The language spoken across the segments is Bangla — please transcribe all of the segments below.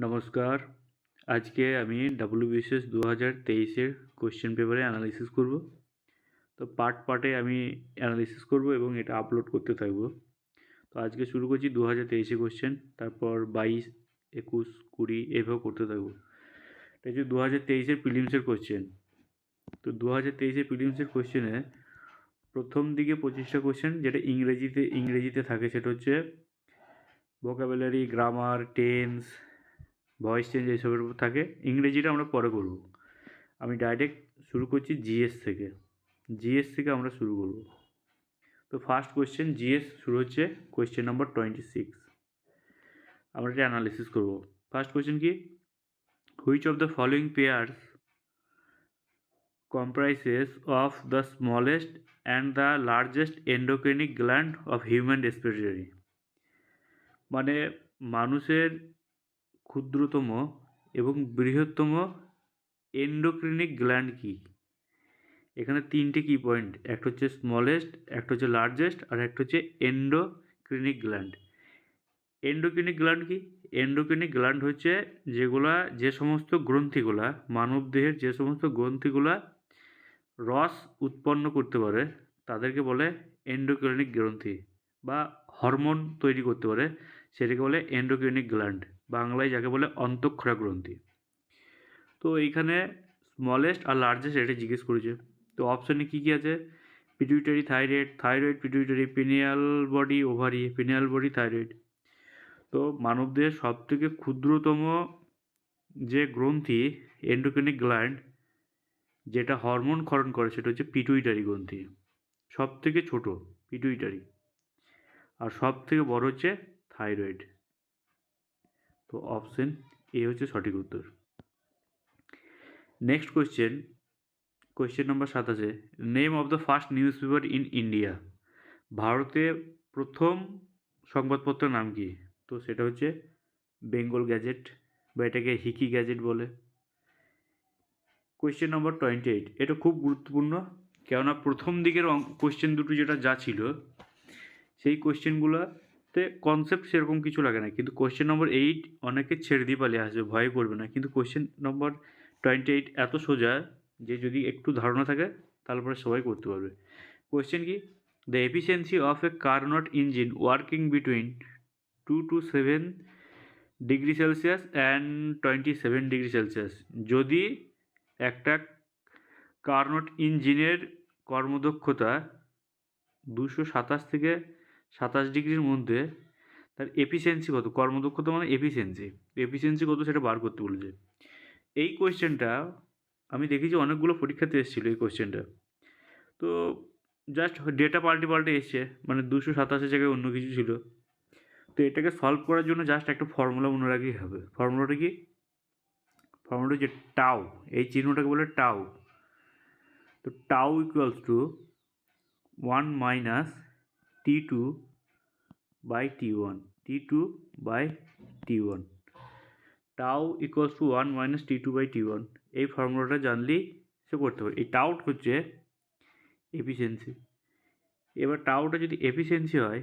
নমস্কার। আজকে আমি WBCS 2023-এর কোয়েশ্চেন পেপারে অ্যানালাইসিস করব। তো পার্টে আমি অ্যানালাইসিস করব এবং এটা আপলোড করতে থাকব। তো আজকে শুরু করছি 2023 কোয়েশ্চেন, তারপর 22, 21, 20 এভাবে করতে থাকবো। এটা হচ্ছে 2023-এর প্রিলিমসের কোয়েশ্চেন। তো 2023-এর প্রিলিমসের কোয়েশ্চেনে প্রথম দিকে 25টা কোয়েশ্চেন যেটা ইংরেজিতে থাকে, সেটা হচ্ছে vocabulary, grammar, tense, voice change এইসবের উপর থাকে। ইংরেজিটা আমরা পরে করব। আমি ডাইরেক্ট শুরু করছি জিএস থেকে আমরা শুরু করব। তো ফার্স্ট কোয়েশ্চেন জিএস শুরু হচ্ছে কোয়েশ্চেন নম্বর 26। আমরা এটা অ্যানালিসিস করব। ফার্স্ট কোয়েশ্চেন কি, which of the following pairs comprises of the smallest and the largest endocrinic gland of human respiratory? মানে মানুষের ক্ষুদ্রতম এবং বৃহত্তম এন্ডোক্রিনিক গ্ল্যান্ড কি? এখানে তিনটে কি পয়েন্ট, একটা হচ্ছে স্মলেস্ট, একটা হচ্ছে লার্জেস্ট, আর একটা হচ্ছে এন্ডোক্রিনিক গ্ল্যান্ড। এন্ডোক্রিনিক গ্ল্যান্ড কি? এন্ডোক্রিনিক গ্ল্যান্ড হচ্ছে যে সমস্ত গ্রন্থিগুলা, মানবদেহের যে সমস্ত গ্রন্থিগুলা রস উৎপন্ন করতে পারে তাদেরকে বলে এন্ডোক্রিনিক গ্রন্থি, বা হরমোন তৈরি করতে পারে সেটাকে বলে এন্ডোক্রিনিক গ্ল্যান্ড, বাংলায় যাকে বলে অন্তঃক্ষরা গ্রন্থি। তো এইখানে স্মলেস্ট আর লার্জেস্ট এটা জিজ্ঞেস করেছে। তো অপশানে কী কী আছে, pituitary, thyroid pituitary, pineal body ovary, pineal body thyroid. তো মানবদেহের সবথেকে ক্ষুদ্রতম যে গ্রন্থি এন্ডোক্রিনিক গ্ল্যান্ড যেটা হরমোন ক্ষরণ করে সেটা হচ্ছে পিটুইটারি গ্রন্থি, সব থেকে ছোট পিটুইটারি, আর সব থেকে বড় হচ্ছে থাইরয়েড। তো অপশন এ হচ্ছে সঠিক উত্তর। Next question number 27, name of the first news paper in India. ভারতে প্রথম সংবাদপত্রের নাম কি? তো সেটা হচ্ছে বেঙ্গল গ্যাজেট, বা এটাকে হিকি গ্যাজেট বলে। কোয়েশ্চেন নম্বর 28, এটা খুব গুরুত্বপূর্ণ, কেননা প্রথম দিকের কোয়েশ্চেন দুটো যা ছিল সেই কোয়েশ্চেনগুলোতে কনসেপ্ট সেরকম কিছু লাগে না, কিন্তু কোয়েশ্চেন নম্বর 8 অনেকে ছেড়ে দিয়ে পালিয়ে আসবে, ভয় করবে না, কিন্তু কোয়েশ্চেন নম্বর 28 এত সোজা যে যদি একটু ধারণা থাকে তারপরে সবাই করতে পারবে। কোয়েশ্চেন কি, the efficiency of A Carnot engine working between 2 to 7 degree Celsius and 27 degree Celsius. যদি একটা কার্নোট ইঞ্জিনের কর্মদক্ষতা 227 থেকে 27 ডিগ্রির মধ্যে, তার এফিসিয়েন্সি কত, কর্মদক্ষতা মানে এফিসিয়েন্সি কত সেটা বার করতে বলেছে। এই কোয়েশ্চেনটা আমি দেখেছি অনেকগুলো পরীক্ষাতে এসেছিলো এই কোয়েশ্চেনটা। তো জাস্ট ডেটা পাল্টে এসছে, মানে 227 জায়গায় অন্য কিছু ছিল। তো এটাকে সলভ করার জন্য জাস্ট একটা ফর্মুলা মনে রাখলেই হবে। ফর্মুলাটা কি? ফর্মুলাটা হচ্ছে টাউ, এই চিহ্নটাকে বলে টাউ। তো tau equals to 1 minus T2 by T1, T2 by T1। Tau equals to 1 minus T2 by T1। এই ফর্মুলাটা জানলেই সে করতে পারে। এই টাউট হচ্ছে এফিসিয়েন্সি। এবার টাউটা যদি এফিসিয়েন্সি হয়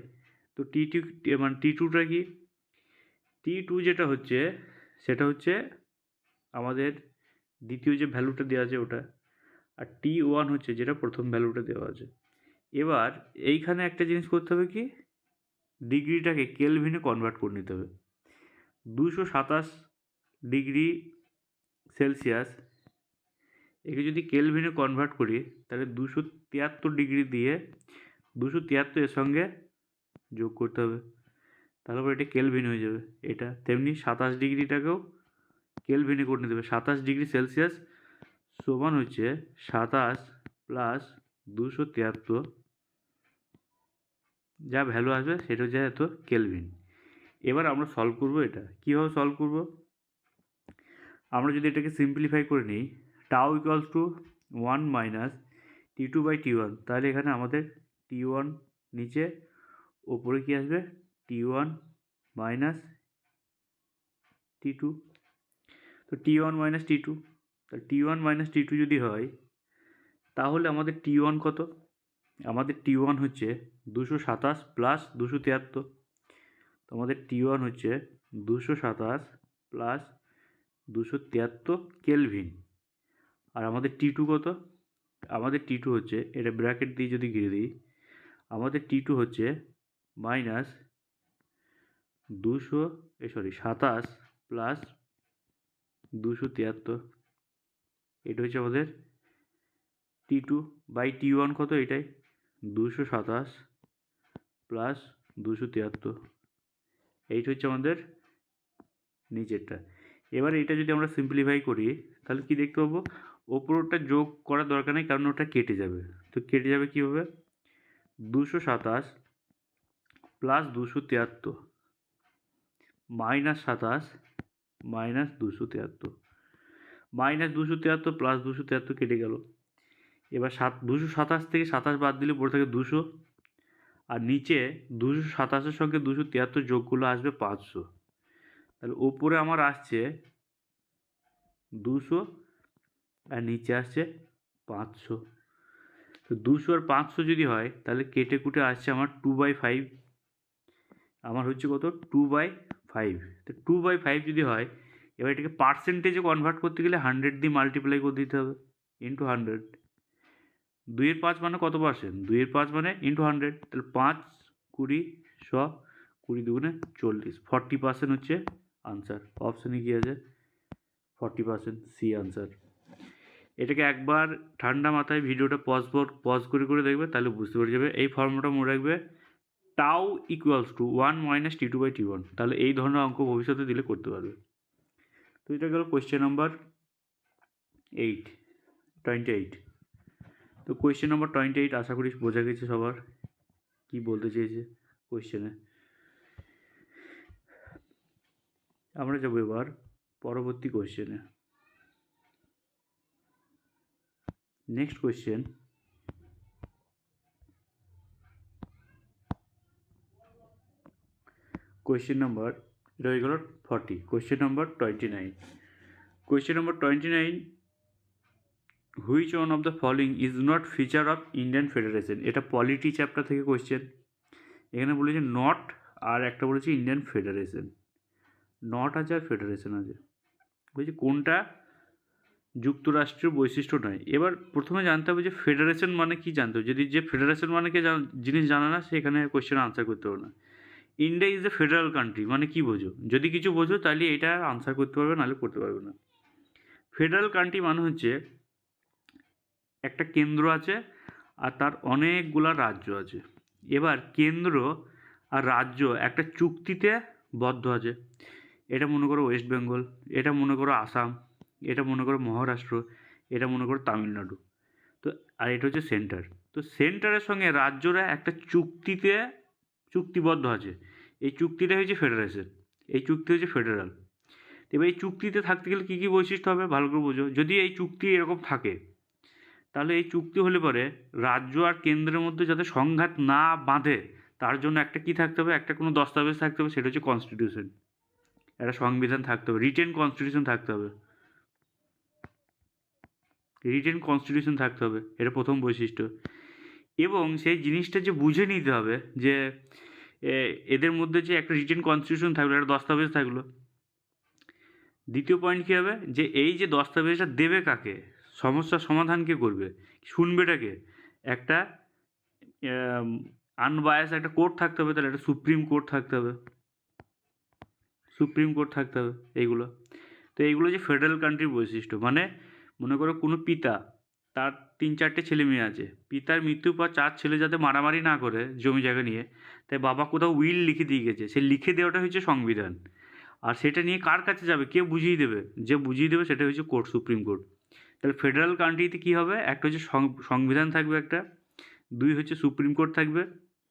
তো T2টা কি? T2 যেটা হচ্ছে সেটা হচ্ছে আমাদের দ্বিতীয় যে ভ্যালুটা দেওয়া আছে ওটা, আর T1 হচ্ছে যেটা প্রথম ভ্যালুটা দেওয়া আছে। এবার এইখানে একটা জিনিস করতে হবে কি, ডিগ্রিটাকে কেলভিনে কনভার্ট করে নিতে হবে। 227 ডিগ্রি সেলসিয়াস একে যদি কেলভিনে কনভার্ট করি তাহলে 273 ডিগ্রি দিয়ে 273 এর সঙ্গে যোগ করতে হবে, তারপর এটা কেলভিন হয়ে যাবে। এটা তেমনি 27 ডিগ্রিটাকেও কেলভিনে করে নিতে হবে। 27 ডিগ্রি সেলসিয়াস সমান হচ্ছে 27 প্লাস 273, যা ভ্যালু আসবে সেটা হচ্ছে এত কেলভিন। এবার আমরা সলভ করব। এটা কীভাবে সলভ করব, আমরা যদি এটাকে সিম্পলিফাই করে নিই, tau equals to 1 minus T2 by T1, তাহলে এখানে আমাদের T1 নিচে, ওপরে কি আসবে T1 মাইনাস T2। তো T1 মাইনাস T2, তা T1 মাইনাস T2 যদি হয় তাহলে আমাদের T1 কত? আমাদের T1 হচ্ছে 227 প্লাস 273। তো আমাদের T1 হচ্ছে 227 প্লাস 273 কেলভিন। আর আমাদের T2 কত? আমাদের T2 হচ্ছে, এটা ব্র্যাকেট দিয়ে যদি ঘিরে দিই, আমাদের T2 হচ্ছে মাইনাস 27 প্লাস 273। এটা হচ্ছে আমাদের T2 বাই T1 কত? এটাই 227 প্লাস 273। এইটা হচ্ছে আমাদের নিচেরটা। এবার এটা যদি আমরা সিম্পলিফাই করি তাহলে কি দেখতে পাবো? ওপরটা যোগ করার দরকার নেই, কারণ ওটা কেটে যাবে। তো কেটে যাবে কীভাবে? 227 plus 273 minus 27 minus 273, minus 273 plus 273 কেটে গেল। এবার 227 থেকে 27 বাদ দিলে পড়ে থাকে 200, আর নিচে 227-এর সঙ্গে 273 যোগ করলে আসবে 500। তাহলে ওপরে আমার আসছে 200 আর নিচে আসছে 500। তো 200 আর 500 যদি হয় তাহলে কেটে কুটে আসছে আমার 2/5। আমার হচ্ছে কত? 2/5। তো 2/5 যদি হয়, এবার এটাকে পার্সেন্টেজে কনভার্ট করতে গেলে 100 দিয়ে মাল্টিপ্লাই করে দিতে হবে, ইন্টু 100। 2-এর 5 মানে কত পার্সেন্ট? 2-এর 5 মানে ইন্টু 100। তাহলে 5, 20, 100, 20 দুগুণে 40, 40% হচ্ছে আনসার। অপশানে কী আছে? 40%, সি আনসার। এটাকে একবার ঠান্ডা মাথায় ভিডিওটা পজ করে দেখবে, তাহলে বুঝতে পেরে যাবে। এই ফর্মুলাটা মনে রাখবে, tau equals to 1 minus T2/T1। তাহলে এই ধরনের অঙ্ক ভবিষ্যতে দিলে করতে পারবে। তো এটা গেল কোয়েশ্চেন নাম্বার 28। তো কোয়েশ্চেন নাম্বার 28 আশা করি বোঝা গেছে সবার কি বলতে চেয়েছে কোয়েশ্চেনে। আমরা যাবো এবার পরবর্তী কোয়েশ্চেনে। নেক্সট কোয়েশ্চেন, কোয়েশ্চেন নাম্বার, এটা হয়ে গেল 40। Question number 29। Question number 29, which one of the following is not feature of Indian federation. এটা পলিটি চ্যাপ্টার থেকে কোয়েশ্চেন। এখানে বলেছে নট, আর একটা বলেছে ইন্ডিয়ান ফেডারেশন। নট আছে আর ফেডারেশন আছে। বলছে কোনটা যুক্তরাষ্ট্রের বৈশিষ্ট্য নয়। এবার প্রথমে জানতে হবে যে ফেডারেশন মানে কি জানতে হবে। যদি যে ফেডারেশন মানে কি জিনিস জানে না, সেখানে কোয়েশ্চেন আনসার করতে পারবে না। India is a federal country মানে কি বোঝো? যদি কিছু বোঝো তাহলে এটা আনসার করতে পারবে, নাহলে করতে পারবে না। ফেডারাল কান্ট্রি মানে হচ্ছে একটা কেন্দ্র আছে আর তার অনেকগুলা রাজ্য আছে। এবার কেন্দ্র আর রাজ্য একটা চুক্তিতে বদ্ধ আছে। এটা মনে করো ওয়েস্ট বেঙ্গল, এটা মনে করো আসাম, এটা মনে করো মহারাষ্ট্র, এটা মনে করো তামিলনাড়ু। তো আর এটা হচ্ছে সেন্টার। তো সেন্টারের সঙ্গে রাজ্যরা একটা চুক্তিতে চুক্তিবদ্ধ আছে। এই চুক্তিটা হচ্ছে ফেডারেশন, এই চুক্তি হচ্ছে ফেডারাল। এবার এই চুক্তিতে থাকতে গেলে কী কী বৈশিষ্ট্য হবে ভালো করে বোঝো। যদি এই চুক্তি এরকম থাকে, তাহলে এই চুক্তি হলে পরে রাজ্য আর কেন্দ্রের মধ্যে যাতে সংঘাত না বাঁধে, তার জন্য একটা কী থাকতে হবে? একটা কোনো দস্তাবেজ থাকতে হবে, সেটা হচ্ছে কনস্টিটিউশন। একটা সংবিধান থাকতে হবে, রিটেন কনস্টিটিউশন থাকতে হবে, রিটেন কনস্টিটিউশন থাকতে হবে। এটা প্রথম বৈশিষ্ট্য। এবং সেই জিনিসটা যে বুঝে নিতে হবে যে এদের মধ্যে যে একটা রিটেন কনস্টিটিউশন থাকলো, একটা দস্তাবেজ থাকলো। দ্বিতীয় পয়েন্ট কী হবে? যে এই যে দস্তাবেজটা দেবে কাকে, সমস্যার সমাধান কে করবে, শুনবেটাকে? একটা আনবায়াস একটা কোর্ট থাকতে হবে, তাহলে একটা সুপ্রিম কোর্ট থাকতে হবে, সুপ্রিম কোর্ট থাকতে হবে। এইগুলো তো এইগুলো যে ফেডারেল কান্ট্রির বৈশিষ্ট্য। মানে মনে করো কোনো পিতা, তার 3-4টে ছেলে মেয়ে আছে। পিতার মৃত্যুর পর 4 ছেলে যাতে মারামারি না করে জমি জায়গা নিয়ে, তাই বাবা কোথাও উইল লিখে দিয়ে গেছে। সেই লিখে দেওয়াটা হচ্ছে সংবিধান। আর সেটা নিয়ে কার কাছে যাবে, কে বুঝিয়ে দেবে? যে বুঝিয়ে দেবে সেটা হচ্ছে কোর্ট, সুপ্রিম কোর্ট। তাহলে ফেডারেল কান্ট্রিতে কী হবে? একটা হচ্ছে সংবিধান থাকবে একটা, 2 হচ্ছে সুপ্রিম কোর্ট থাকবে,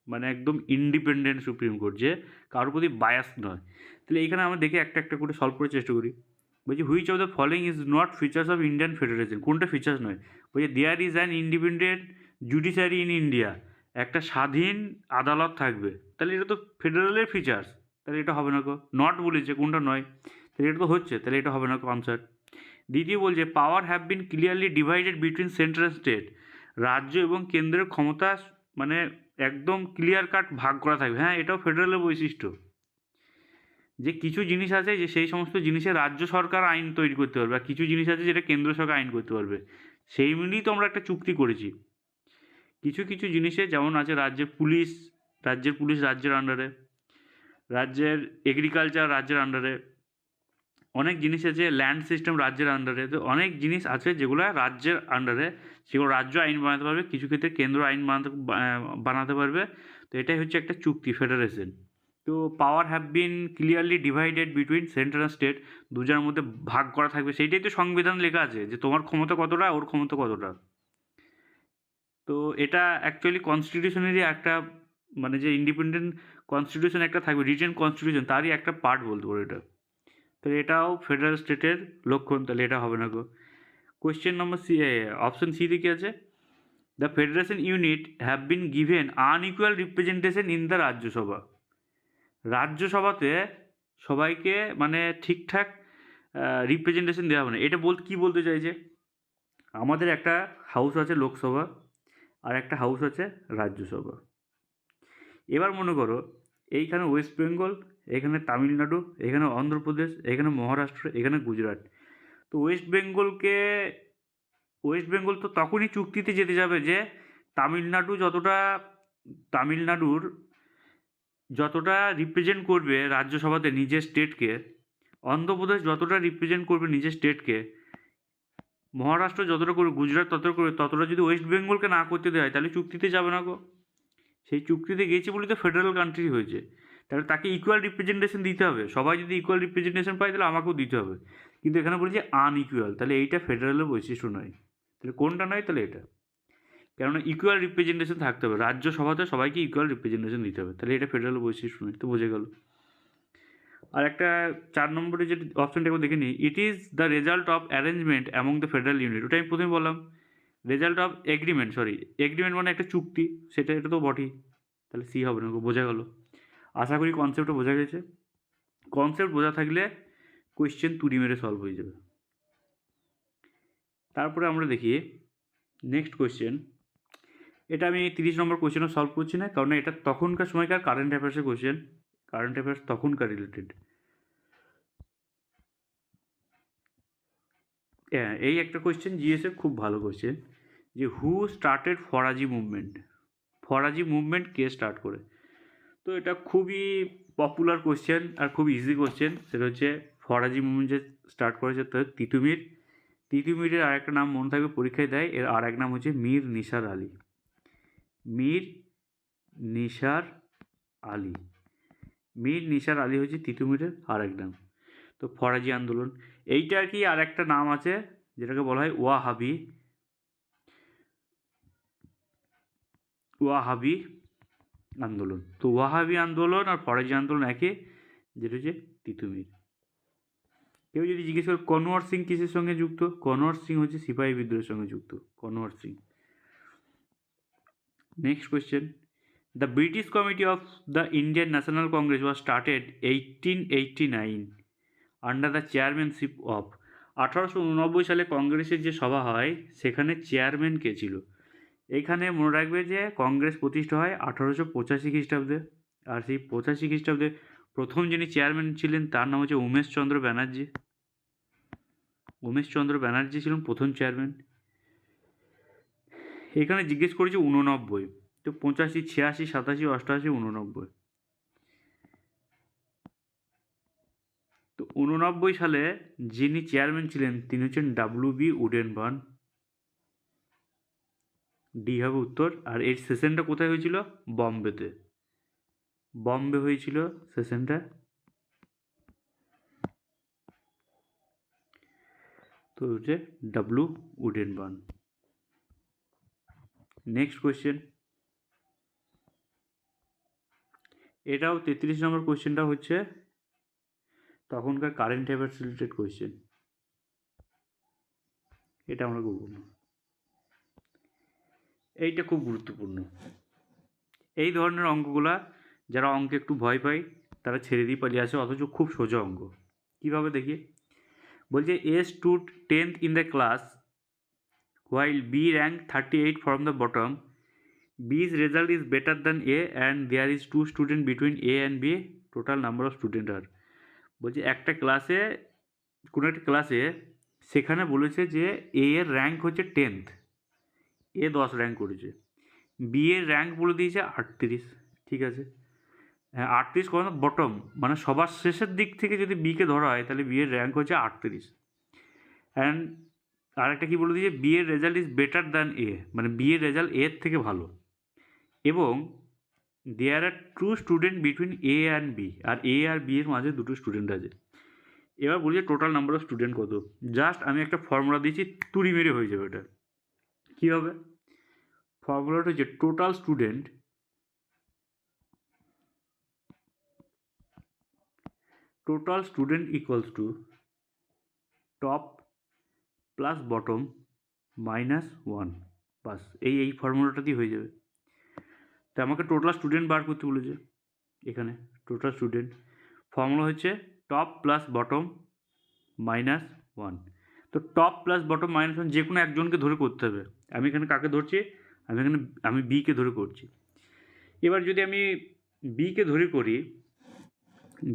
মানে একদম ইন্ডিপেন্ডেন্ট সুপ্রিম কোর্ট, যে কারোর প্রতি বায়াস নয়। তাহলে এইখানে আমরা দেখে একটা একটা করে সলভ করার চেষ্টা করি। বলছি which of the following is not features of Indian federation. কোনটা ফিচার্স নয়? বলছে there is an independent judiciary in India. একটা স্বাধীন আদালত থাকবে। তাহলে এটা তো ফেডারেলের ফিচার্স, তাহলে এটা হবে না গো। নট বলেছে, কোনটা নয়, তাহলে এটা তো হচ্ছে, তাহলে এটা হবে না গো আনসার। দ্বিতীয় বলছে power have been clearly divided between central state. রাজ্য এবং কেন্দ্রের ক্ষমতা মানে একদম ক্লিয়ার কাট ভাগ করা থাকবে। হ্যাঁ, এটাও ফেডারেলের বৈশিষ্ট্য। যে কিছু জিনিস আছে যে সেই সমস্ত জিনিসে রাজ্য সরকার আইন তৈরি করতে পারবে, আর কিছু জিনিস আছে যেটা কেন্দ্র সরকার আইন করতে পারবে। সেই মিলিয়েই তো আমরা একটা চুক্তি করেছি। কিছু কিছু জিনিসে যেমন আছে রাজ্যের পুলিশ রাজ্যের আন্ডারে, রাজ্যের এগ্রিকালচার রাজ্যের আন্ডারে, অনেক জিনিস আছে ল্যান্ড সিস্টেম রাজ্যের আন্ডারে। তো অনেক জিনিস আছে যেগুলো রাজ্যের আন্ডারে, সেগুলো রাজ্য আইন বানাতে পারবে, কিছু ক্ষেত্রে কেন্দ্র আইন বানাতে পারবে। তো এটাই হচ্ছে একটা চুক্তি, ফেডারেশন। তো power have been clearly divided between central and state, দুজনের মধ্যে ভাগ করা থাকবে। সেইটাই তো সংবিধান লেখা আছে যে তোমার ক্ষমতা কতটা, ওর ক্ষমতা কতটা। তো এটা অ্যাকচুয়ালি কনস্টিটিউশনেরই একটা, মানে যে ইন্ডিপেন্ডেন্ট কনস্টিটিউশন একটা থাকবে, রিটেন কনস্টিটিউশন, তারই একটা পার্ট বলতে পারো এটা। তাহলে এটাও ফেডারেল স্টেটের লক্ষণ, তাহলে এটা হবে না গো। কোয়েশ্চেন নম্বর সি, অপশন সিতে কী আছে? The federation unit have been given unequal representation in the Rajya Sabha. রাজ্যসভাতে সবাইকে মানে ঠিকঠাক রিপ্রেজেন্টেশন দেওয়া হবে না। এটা কী বলতে চাইছে? আমাদের একটা হাউস আছে লোকসভা, আর একটা হাউস আছে রাজ্যসভা। এবার মনে করো এইখানে ওয়েস্ট বেঙ্গল, এখানে তামিলনাড়ু, এখানে অন্ধ্রপ্রদেশ, এখানে মহারাষ্ট্র, এখানে গুজরাট। তো ওয়েস্ট বেঙ্গল তো তখনই চুক্তিতে যেতে যাবে যে তামিলনাড়ুর যতটা রিপ্রেজেন্ট করবে রাজ্যসভাতে নিজের স্টেটকে, অন্ধ্রপ্রদেশ যতটা রিপ্রেজেন্ট করবে নিজের স্টেটকে, মহারাষ্ট্র যতটা করবে, গুজরাট ততটা করবে, ততটা যদি ওয়েস্ট বেঙ্গলকে না করতে দেয় তাহলে চুক্তিতে যাবে না গো। সেই চুক্তিতে গিয়েছে বলে তো ফেডারেল কান্ট্রি হয়েছে। তাহলে তাকে ইকুয়াল রিপ্রেজেন্টেশন দিতে হবে। সবাই যদি ইকুয়াল রিপ্রেজেন্টেশন পায় তাহলে আমাকেও দিতে হবে। কিন্তু এখানে বলেছে আনইকুয়াল, তাহলে এইটা ফেডারেলের বৈশিষ্ট্য নয়। তাহলে কোনটা নয়? তাহলে এটা। কেননা ইকুয়াল রিপ্রেজেন্টেশন থাকতে হবে, রাজ্যসভাতে সবাইকে ইকুয়াল রিপ্রেজেন্টেশন দিতে হবে, তাহলে এটা ফেডারেল বৈশিষ্ট্য নয়। তো বোঝা গেল। আর একটা 4 নম্বরে যে অপশনটা একবার দেখে নিই, it is the result of arrangement among the federal unit. ওটা আমি প্রথমে বললাম রেজাল্ট অফ এগ্রিমেন্ট মানে একটা চুক্তি, এটা তো বটেই। তাহলে সি হবে না, বোঝা গেল। আশা করি কনসেপ্টটা বোঝা গেছে। কনসেপ্ট বোঝা থাকলে কোয়েশ্চেন তুড়ি মেরে সলভ হয়ে যাবে। তারপরে আমরা দেখি নেক্সট কোয়েশ্চেন। এটা আমি 30 নম্বর কোয়েশ্চেনও সলভ করছি না, কারণ এটা তখনকার সময়কার কারেন্ট অ্যাফেয়ার্সের কোয়েশ্চেন, কারেন্ট অ্যাফেয়ার্স তখনকার রিলেটেড। হ্যাঁ, এই একটা কোয়েশ্চেন জিএসের খুব ভালো কোয়েশ্চেন, যে who started Faraji movement K start করে? তো এটা খুবই পপুলার কোয়েশ্চেন আর খুব ইজি কোয়েশ্চেন। সেটা হচ্ছে ফরাজি মুভমেন্ট যে স্টার্ট করেছে তো তিতুমিরের আর একটা নাম মনে থাকবে, পরীক্ষায় দেয়, এর আর এক নাম হচ্ছে মীর নিসার আলী হচ্ছে তিতুমিরের আর এক নাম। তো ফরাজি আন্দোলন এইটা আর কি, আর একটা নাম আছে যেটাকে বলা হয় ওয়াহাবি আন্দোলন। তো ওয়াহাবি আন্দোলন আর ফরাজি আন্দোলন একে, যেটা হচ্ছে তিতুমির। কেউ যদি জিজ্ঞেস করে কনওয়ার সিং কিসের সঙ্গে যুক্ত, কনওয়ার সিং হচ্ছে সিপাহী বিদ্রোহের সঙ্গে যুক্ত, Kunwar Singh. Next question, the British committee of the Indian National Congress was started 1889 under the chairmanship of. 1889 সালে কংগ্রেসের যে সভা হয় সেখানে চেয়ারম্যান কে ছিল? এইখানে মনে রাখবে যে কংগ্রেস প্রতিষ্ঠা হয় 1885 খ্রিস্টাব্দে, আর সেই 85 খ্রিস্টাব্দে প্রথম যিনি চেয়ারম্যান ছিলেন তার নাম হচ্ছে উমেশচন্দ্র ব্যানার্জি ছিলেন প্রথম চেয়ারম্যান। এখানে জিজ্ঞেস করেছে 89, তো 85, 86, 87, 88, 89। তো 89 সালে যিনি চেয়ারম্যান ছিলেন তিনি হচ্ছেন WB উডেনবার্ন। ডি হবে উত্তর। আর এর সেশনটা কোথায় হয়েছিল? বম্বে হয়েছিল সেশনটা। তো হচ্ছে W উডেনবার্ন। নেক্সট কোয়েশ্চেন, এটাও 33 নম্বর কোয়েশ্চেনটা হচ্ছে তখনকার কারেন্ট অ্যাফেয়ার্স রিলেটেড কোয়েশ্চেন। এটা আমরা করব না, এইটা খুব গুরুত্বপূর্ণ। এই ধরনের অঙ্কগুলা যারা অঙ্কে একটু ভয় পায় তারা ছেড়ে দিয়ে পালিয়ে আসে, অথচ খুব সোজা অঙ্ক। কীভাবে দেখি? বলছে A stood 10th in the class while B ranked 38 from the bottom. B's result is better than A and there is 2 students between A and B. Total number of students are. বলছে একটা ক্লাসে, কোনো একটা ক্লাসে সেখানে বলেছে যে এ এর র্যাঙ্ক হচ্ছে 10th, এ 10 র্যাঙ্ক করেছে, বি এর র্যাঙ্ক বলে দিয়েছে 38। ঠিক আছে, হ্যাঁ 38 কোনো বটম, মানে সবার শেষের দিক থেকে যদি বিকে ধরা হয় তাহলে বি এর র্যাঙ্ক হচ্ছে 38। অ্যান্ড আরেকটা কী বলে দিয়েছে, বি এর result is better than A, মানে বি এর রেজাল্ট এর থেকে ভালো, এবং there are two student between A and B, আর এ আর বি এর মাঝে দুটো স্টুডেন্ট আছে। এবার বলছে টোটাল নাম্বার অফ স্টুডেন্ট কত। জাস্ট আমি একটা ফর্মুলা দিয়েছি, তুড়ি মেরে হয়ে যাবে এটা। কী হবে ফর্মুলাটা, হচ্ছে total student equals to top plus bottom minus 1, বাস এই ফর্মুলাটা দিয়ে হয়ে যাবে। তো আমাকে টোটাল স্টুডেন্ট বার করতে বলেছে, এখানে টোটাল স্টুডেন্ট ফর্মুলা হচ্ছে টপ প্লাস বটম মাইনাস 1। তো টপ প্লাস বটম মাইনাস 1 যে কোনো একজনকে ধরে করতে হবে। আমি এখানে কাকে ধরছি, আমি বিকে ধরে করছি। এবার যদি আমি বিকে ধরে করি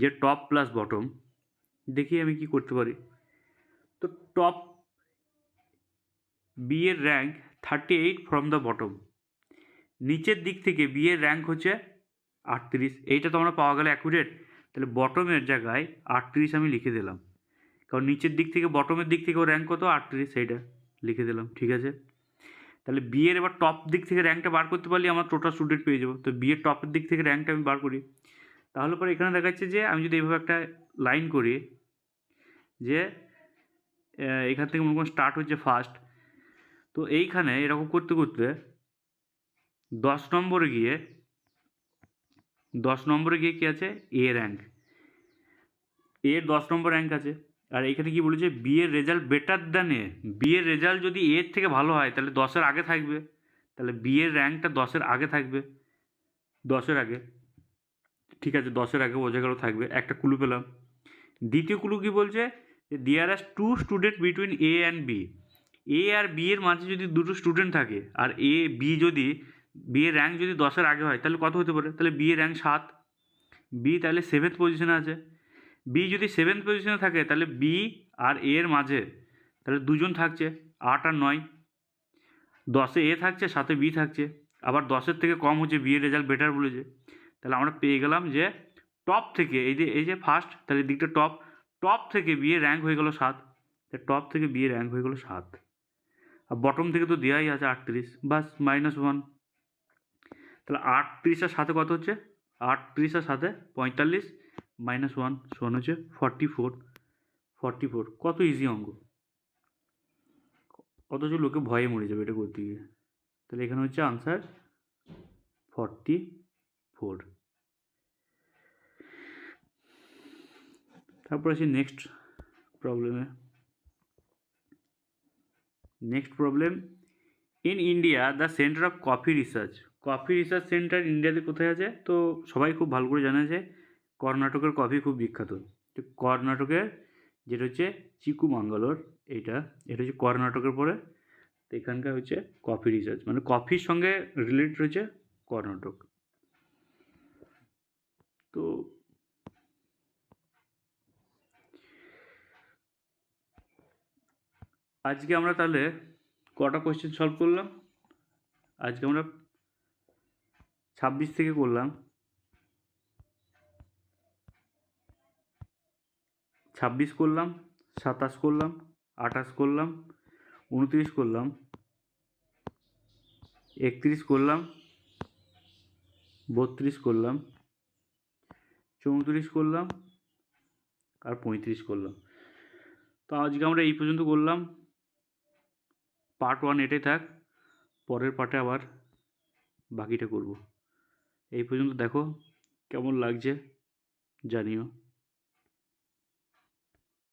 যে টপ প্লাস বটম, দেখি আমি কি করতে পারি। তো টপ বি এর র্যাঙ্ক 38 ফ্রম দ্য বটম, নিচের দিক থেকে বি এর র্যাঙ্ক হচ্ছে 38, এইটা তো আমরা পাওয়া গেল অ্যাকুরেট। তাহলে বটমের জায়গায় 38 আমি লিখে দিলাম, কারণ নিচের দিক থেকে বটমের দিক থেকে ও র্যাঙ্ক কত 38, সেইটা লিখে দিলাম। ঠিক আছে, তাহলে বি এর এবার টপ দিক থেকে র্যাঙ্কটা বার করতে পারলে আমার টোটাল স্টুডেন্ট পেয়ে যাবো। তো বি এর টপের দিক থেকে র্যাঙ্কটা আমি বার করি, তাহলে পরে এখানে দেখাচ্ছে যে আমি যদি এইভাবে একটা লাইন করি যে এখান থেকে মনে করুন স্টার্ট হচ্ছে ফার্স্ট, তো এইখানে এরকম করতে করতে 10 নম্বরে গিয়ে কী আছে, এ র্যাঙ্ক, এর 10 নম্বর র্যাঙ্ক আছে। আর এখানে কি বলেছে, বি এর রেজাল্ট বেটার দ্যান এ, বি এর রেজাল্ট যদি এর থেকে ভালো হয় তাহলে 10-এর আগে থাকবে, তাহলে বি এর র্যাঙ্কটা 10-এর আগে থাকবে, 10-এর আগে। ঠিক আছে, 10-এর আগে বোঝা গেল থাকবে, একটা ক্লু পেলাম। দ্বিতীয় ক্লু কী বলছে, যে there are two student between A and B, A আর বি এর মাঝে যদি দুটো স্টুডেন্ট থাকে, আর এ বি যদি বি এর র্যাঙ্ক যদি 10-এর আগে হয় তাহলে কত হতে পারে, তাহলে বি এর র্যাঙ্ক 7, বি তাহলে 7th পজিশনে আছে। বি যদি 7th পজিশনে থাকে তাহলে বি আর এ এর মাঝে তাহলে দুজন থাকছে 8 আর 9, 10-এ এ থাকছে 7-এ বি থাকছে, আবার 10-এর থেকে কম হচ্ছে বি এর রেজাল্ট বেটার বলেছে। তাহলে আমরা পেয়ে গেলাম যে টপ থেকে এই যে ফার্স্ট, তাহলে দিকটা টপ থেকে বি এর র্যাঙ্ক হয়ে গেল 7, টপ থেকে বি এর র্যাঙ্ক হয়ে গেল 7, আর বটম থেকে তো দেওয়াই আছে 38, বাস -1। তাহলে 38 আর 7-এ কত হচ্ছে, 38 আর 7-এ 45 -1 সমান হচ্ছে 44। কত ইজি অঙ্ক, অথচ লোকে ভয়ে মরে যাবে এটা করতে গিয়ে। তাহলে এখানে হচ্ছে আনসার 44। তারপর আসি নেক্সট প্রবলেমে। Next problem, in India the centre of coffee research centre ইন্ডিয়াতে কোথায় আছে, তো সবাই খুব ভালো করে জানে যে কর্ণাটকের কফি খুব বিখ্যাত। তো কর্ণাটকের যেটা হচ্ছে চিকুমাঙ্গালোর, এটা হচ্ছে কর্ণাটকের পরে, তো এখানকার হচ্ছে কফি রিসার্চ, মানে কফির সঙ্গে রিলেটেড হচ্ছে কর্ণাটক। তো আজকে আমরা তাহলে কটা কোয়েশ্চেন সলভ করলাম, আজকে আমরা 26 থেকে করলাম, 26 করলাম, 27 করলাম, 28 করলাম, 29 করলাম, 31 করলাম, 32 করলাম, 34 করলাম, আর 35 করলাম। তো আজকে আমরা এই পর্যন্ত করলাম। পার্ট 1 এটাই থাক, পরের পার্টে আবার বাকিটা করব। এই পর্যন্ত দেখো কেমন লাগছে জানিও।